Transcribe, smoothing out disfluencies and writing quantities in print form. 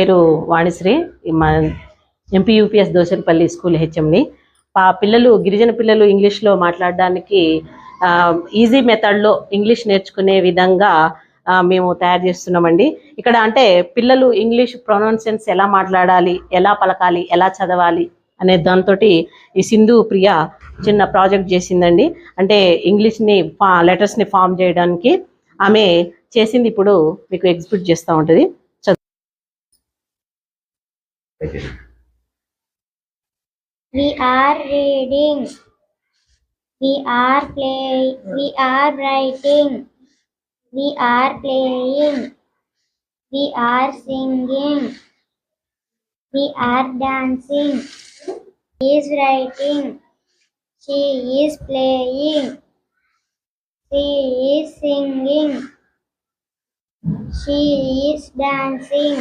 పేరు వాణిశ్రీ, మా MP UPS దోసరిపల్లి school హెచ్ఎంని. పిల్లలు, గిరిజన పిల్లలు ఇంగ్లీష్లో మాట్లాడడానికి ఈజీ మెథడ్లో ఇంగ్లీష్ నేర్చుకునే విధంగా మేము తయారు చేస్తున్నామండి. ఇక్కడ అంటే పిల్లలు ఇంగ్లీష్ ప్రొనౌన్సియేషన్స్ ఎలా మాట్లాడాలి, ఎలా పలకాలి, ఎలా చదవాలి అనే దాంతో ఈ సింధు ప్రియ చిన్న ప్రాజెక్ట్ చేసిందండి. అంటే ఇంగ్లీష్ని లెటర్స్ని ఫామ్ చేయడానికి ఆమె చేసింది. ఇప్పుడు మీకు ఎగ్జిక్యూట్ చేస్తూ ఉంటుంది. We are reading. We are playing. We are writing. We are playing. We are singing. We are dancing. He is writing. She is playing. She is singing. She is dancing.